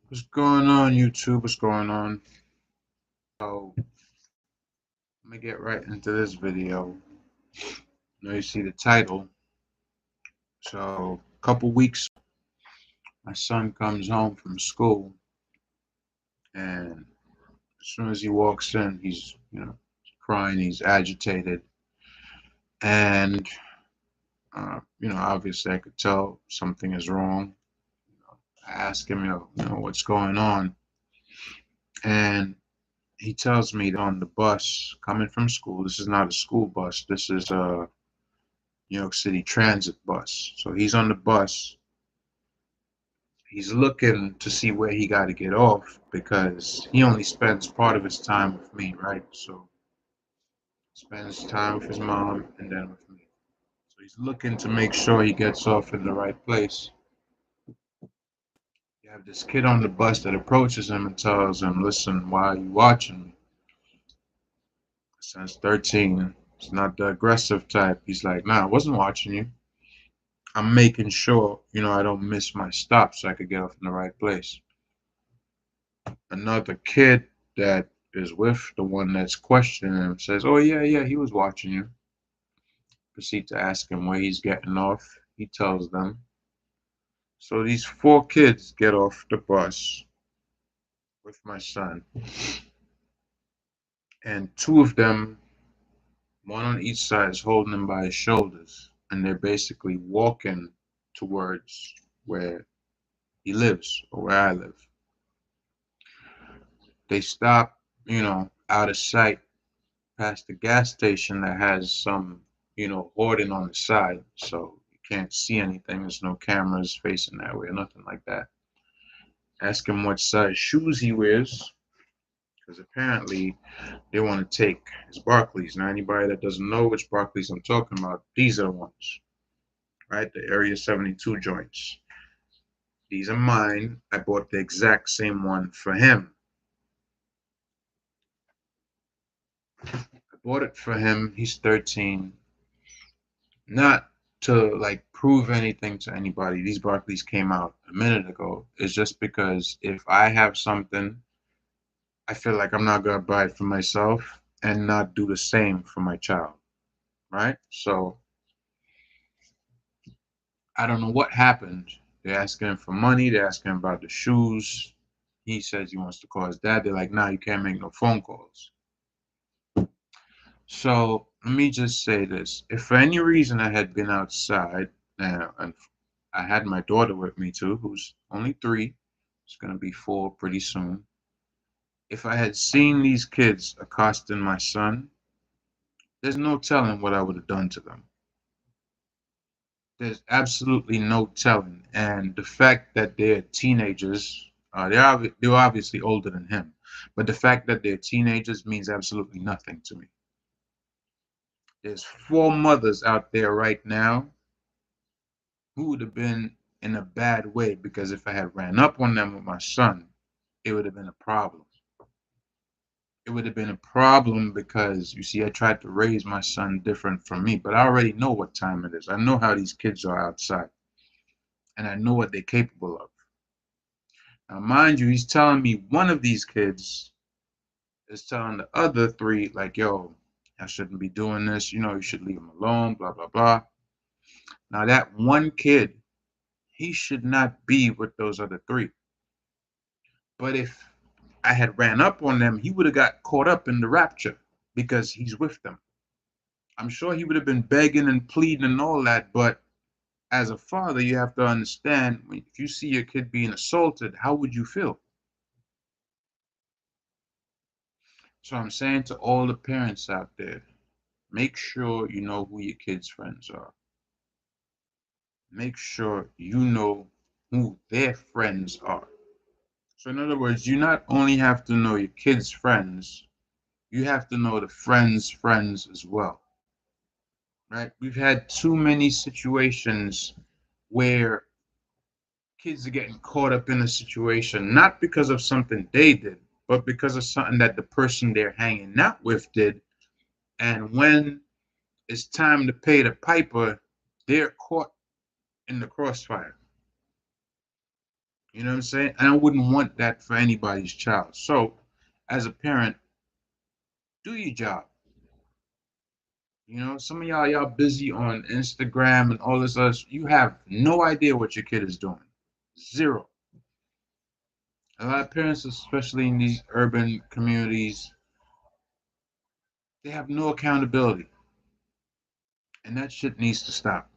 What's going on, YouTube? What's going on? So, let me get right into this video. Now you see the title. So, a couple weeks, my son comes home from school, and as soon as he walks in, he's crying, he's agitated, and obviously I could tell something is wrong. I ask him, what's going on, and he tells me that on the bus coming from school. This is not a school bus. This is a New York City transit bus. So he's on the bus. He's looking to see where he got to get off because he only spends part of his time with me, right? So he spends time with his mom and then with me. So he's looking to make sure he gets off in the right place. You have this kid on the bus that approaches him and tells him, "Listen, why are you watching me?" Since 13, he's not the aggressive type. He's like, "Nah, I wasn't watching you. I'm making sure, I don't miss my stop so I could get off in the right place." Another kid that is with the one that's questioning him says, "Oh, yeah, yeah, he was watching you." Proceed to ask him where he's getting off. He tells them. So these four kids get off the bus with my son, and two of them, one on each side, is holding him by his shoulders, and they're basically walking towards where he lives or where I live. They stop, out of sight past the gas station that has some, hoarding on the side, so you can't see anything. There's no cameras facing that way or nothing like that. Ask him what size shoes he wears, because apparently they want to take his Barkleys. Now, anybody that doesn't know which Barkleys I'm talking about, these are the ones, right? The Area 72 joints. These are mine. I bought the exact same one for him. I bought it for him. He's 13. Not to like prove anything to anybody. These Barkleys came out a minute ago. It's just because if I have something, I feel like I'm not gonna buy it for myself and not do the same for my child, right? So I don't know what happened. They're asking him for money. They're asking him about the shoes. He says he wants to call his dad. They're like, "Nah, you can't make no phone calls." So let me just say this. If for any reason I had been outside and I had my daughter with me too, who's only 3, she's going to be 4 pretty soon. If I had seen these kids accosting my son, there's no telling what I would have done to them. There's absolutely no telling. And the fact that they're teenagers, they're obviously older than him, but the fact that they're teenagers means absolutely nothing to me. There's 4 mothers out there right now who would have been in a bad way because if I had ran up on them with my son, it would have been a problem. It would have been a problem because you see, I tried to raise my son different from me, but I already know what time it is. I know how these kids are outside, and I know what they're capable of. Now, mind you, he's telling me one of these kids is telling the other 3, like, "Yo, I shouldn't be doing this. You should leave him alone, blah, blah, blah." Now, that one kid, he should not be with those other 3. But if I had ran up on them, he would have got caught up in the rapture because he's with them. I'm sure he would have been begging and pleading and all that, but as a father, you have to understand if you see your kid being assaulted, how would you feel? So I'm saying to all the parents out there, make sure you know who your kids' friends are. Make sure you know who their friends are. So in other words, you not only have to know your kids' friends, you have to know the friends' friends as well. Right? We've had too many situations where kids are getting caught up in a situation, not because of something they did, but because of something that the person they're hanging out with did. And when it's time to pay the piper, they're caught in the crossfire. You know what I'm saying? And I wouldn't want that for anybody's child. So, as a parent, do your job. You know, some of y'all busy on Instagram and all this other. You have no idea what your kid is doing. Zero. A lot of parents, especially in these urban communities, they have no accountability, and that shit needs to stop.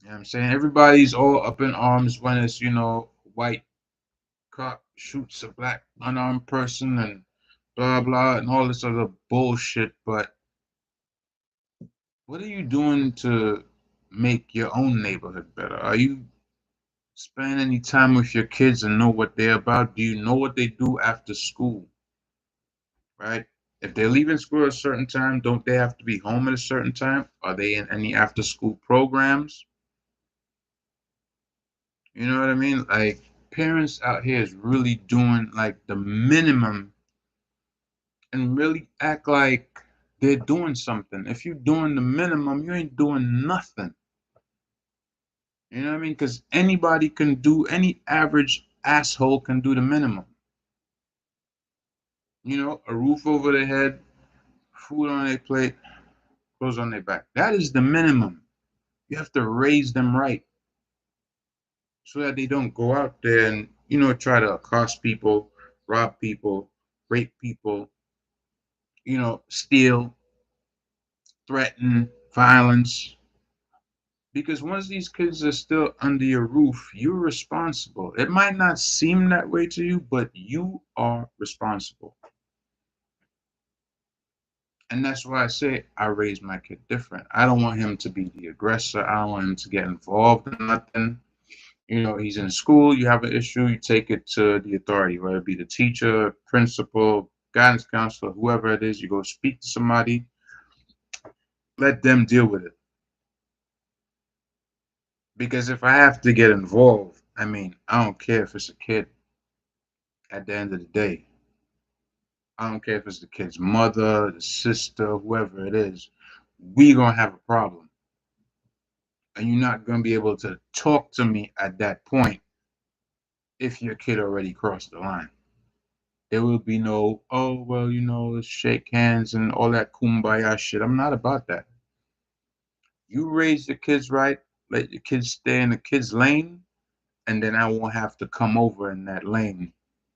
You know what I'm saying? Everybody's all up in arms when it's, white cop shoots a black unarmed person and blah blah and all this other bullshit. But what are you doing to make your own neighborhood better? Are you spending any time with your kids and know what they're about? Do you know what they do after school? Right? If they're leaving school at a certain time, don't they have to be home at a certain time? Are they in any after school programs? You know what I mean? Like parents out here is really doing like the minimum and really act like they're doing something. If you're doing the minimum, you ain't doing nothing. You know what I mean? Because anybody can do, any average asshole can do the minimum. A roof over their head, food on their plate, clothes on their back. That is the minimum. You have to raise them right so that they don't go out there and, try to accost people, rob people, rape people, steal, threaten, violence. Because once these kids are still under your roof, you're responsible. It might not seem that way to you, but you are responsible. And that's why I say I raise my kid different. I don't want him to be the aggressor. I don't want him to get involved in nothing. He's in school, you have an issue, you take it to the authority, whether it be the teacher, principal, guidance counselor, whoever it is, you go speak to somebody, let them deal with it. Because if I have to get involved, I mean, I don't care if it's a kid at the end of the day. I don't care if it's the kid's mother, the sister, whoever it is. We gonna have a problem. And you're not gonna be able to talk to me at that point if your kid already crossed the line. There will be no, oh, well, let's shake hands and all that kumbaya shit. I'm not about that. You raise the kids right, let your kids stay in the kids' lane, and then I won't have to come over in that lane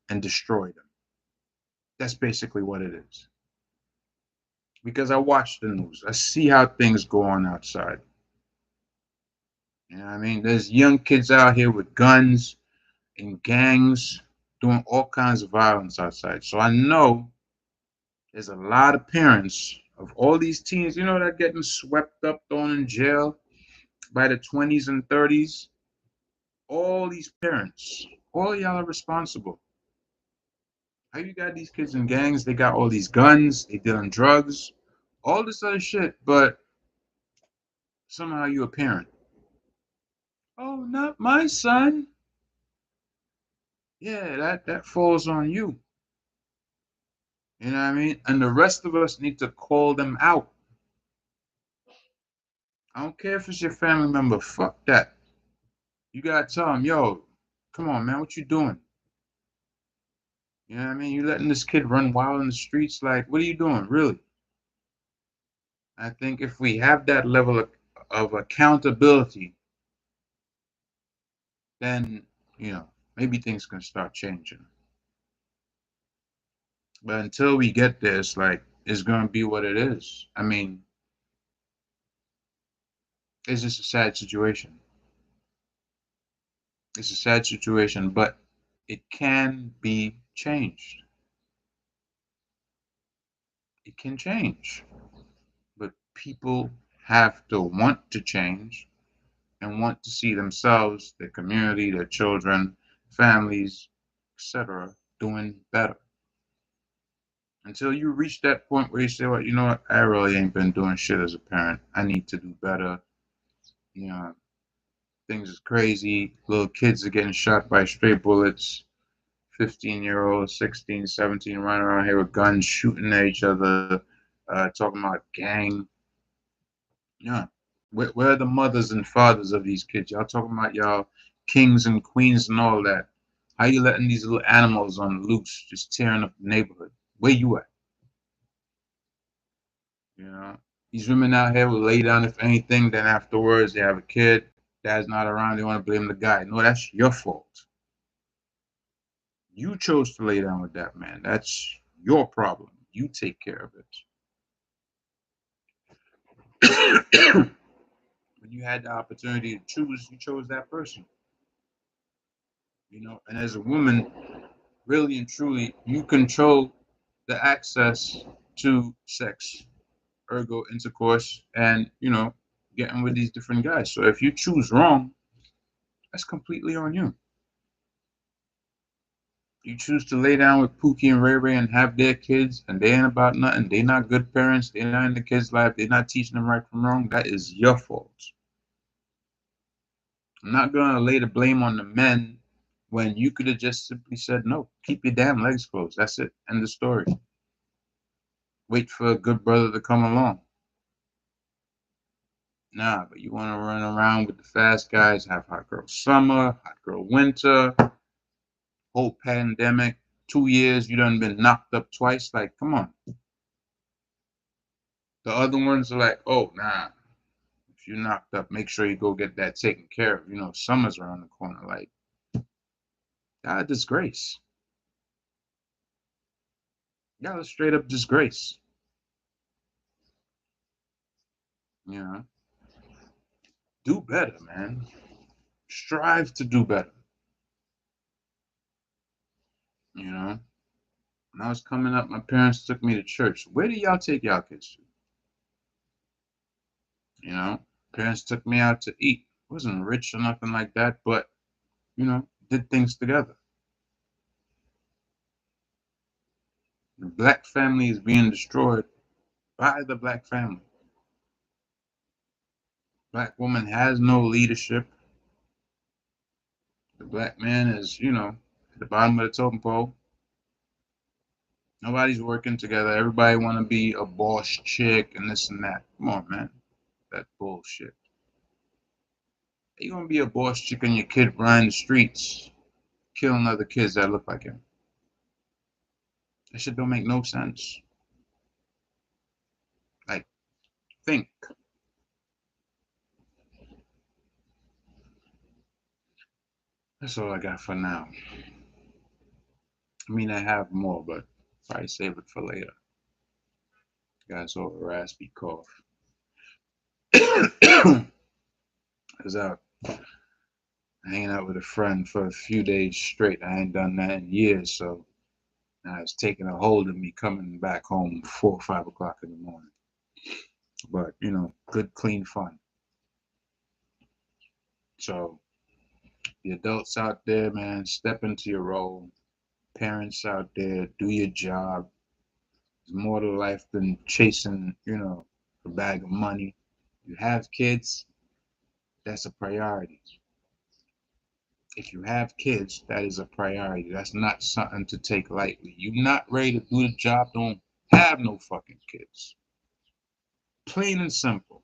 and destroy them. That's basically what it is. Because I watch the news, I see how things go on outside. You know what I mean? There's young kids out here with guns and gangs doing all kinds of violence outside. So I know there's a lot of parents of all these teens, that getting swept up, thrown in jail by the 20s and 30s. All these parents, all y'all are responsible. How you got these kids in gangs? They got all these guns, they dealing drugs, all this other shit, but somehow you a parent. Oh, not my son. Yeah, that falls on you. You know what I mean? And the rest of us need to call them out. I don't care if it's your family member. Fuck that. You gotta tell them, yo, come on, man, what you doing? You know what I mean? You letting this kid run wild in the streets? Like, what are you doing, really? I think if we have that level of accountability, then, maybe things can start changing. But until we get there, it's like, it's gonna be what it is. I mean, it's just a sad situation. It's a sad situation, but it can be changed. It can change. But people have to want to change and want to see themselves, their community, their children, families, etc., doing better. Until you reach that point where you say, well, you know what, I really ain't been doing shit as a parent. I need to do better. You know, things is crazy. Little kids are getting shot by stray bullets. 15-year-olds, 16, 17, running around here with guns, shooting at each other, talking about gang. Yeah. Where are the mothers and fathers of these kids? Y'all talking about y'all kings and queens and all that. How you letting these little animals on loose just tearing up the neighborhood? Where you at? You know, these women out here will lay down if anything. Then afterwards, they have a kid. Dad's not around. They want to blame the guy. No, that's your fault. You chose to lay down with that man. That's your problem. You take care of it. When you had the opportunity to choose, you chose that person. You know, and as a woman, really and truly, you control the access to sex, ergo intercourse, and getting with these different guys. So if you choose wrong, that's completely on you. You choose to lay down with Pookie and Ray Ray and have their kids, and they ain't about nothing. They're not good parents. They're not in the kids' life. They're not teaching them right from wrong. That is your fault. I'm not gonna lay the blame on the men when you could have just simply said no. Keep your damn legs closed. That's it. End of story. Wait for a good brother to come along. Nah, but you want to run around with the fast guys, have hot girl summer, hot girl winter, whole pandemic, 2 years, you done been knocked up twice. Like, come on. The other ones are like, oh, nah, if you knocked up, make sure you go get that taken care of. Summer's around the corner. Like, y'all a disgrace. Y'all a straight up disgrace. You know, do better, man. Strive to do better. You know, when I was coming up, my parents took me to church. Where do y'all take y'all kids to? You know, parents took me out to eat. Wasn't rich or nothing like that, but did things together. The black family is being destroyed by the black family. Black woman has no leadership. The black man is, at the bottom of the totem pole. Nobody's working together. Everybody want to be a boss chick and this and that. Come on, man. That bullshit. You gonna be a boss chick and your kid running the streets, killing other kids that look like him. That shit don't make no sense. Like, think. That's all I got for now. I mean, I have more, but probably save it for later. Got so a raspy cough. I was out hanging out with a friend for a few days straight. I ain't done that in years, so now it's taking a hold of me coming back home 4 or 5 o'clock in the morning. But good clean fun. So the adults out there, man, step into your role. Parents out there, do your job. There's more to life than chasing, a bag of money. You have kids, that's a priority. If you have kids, that is a priority. That's not something to take lightly. You're not ready to do the job, don't have no fucking kids. Plain and simple.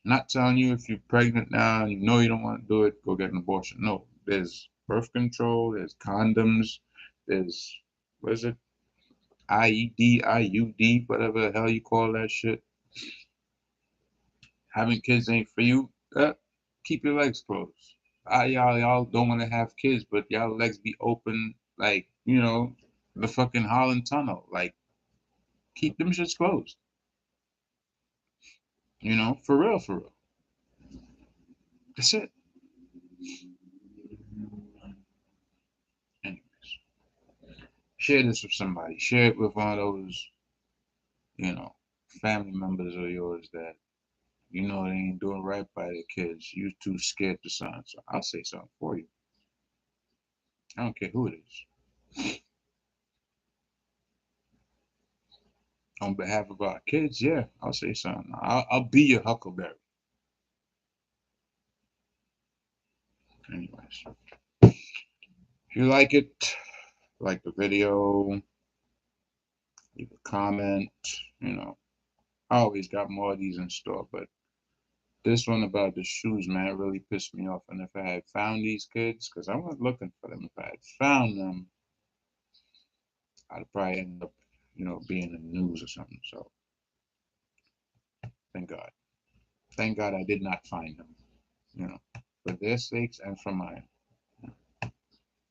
Not telling you if you're pregnant now and you know you don't want to do it, go get an abortion. No, there's birth control, there's condoms, there's, what is it? IED, IUD, whatever the hell you call that shit. Having kids ain't for you. Keep your legs closed. Y'all don't want to have kids, but y'all legs be open like the fucking Holland Tunnel. Like keep them shits closed. For real, for real. That's it. Anyways, share this with somebody. Share it with one of those you know family members of yours that they ain't doing right by their kids. You too scared to sign. So I'll say something for you. I don't care who it is. On behalf of our kids, yeah, I'll say something. I'll be your huckleberry. Anyways, if you like the video, leave a comment. I always got more of these in store, but This one about the shoes, man, really pissed me off. And if I had found these kids, because I wasn't looking for them, if I had found them, I'd probably end up, being in the news or something. So thank God. Thank God I did not find them, you know, for their sakes and for mine.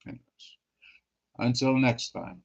Anyways, until next time.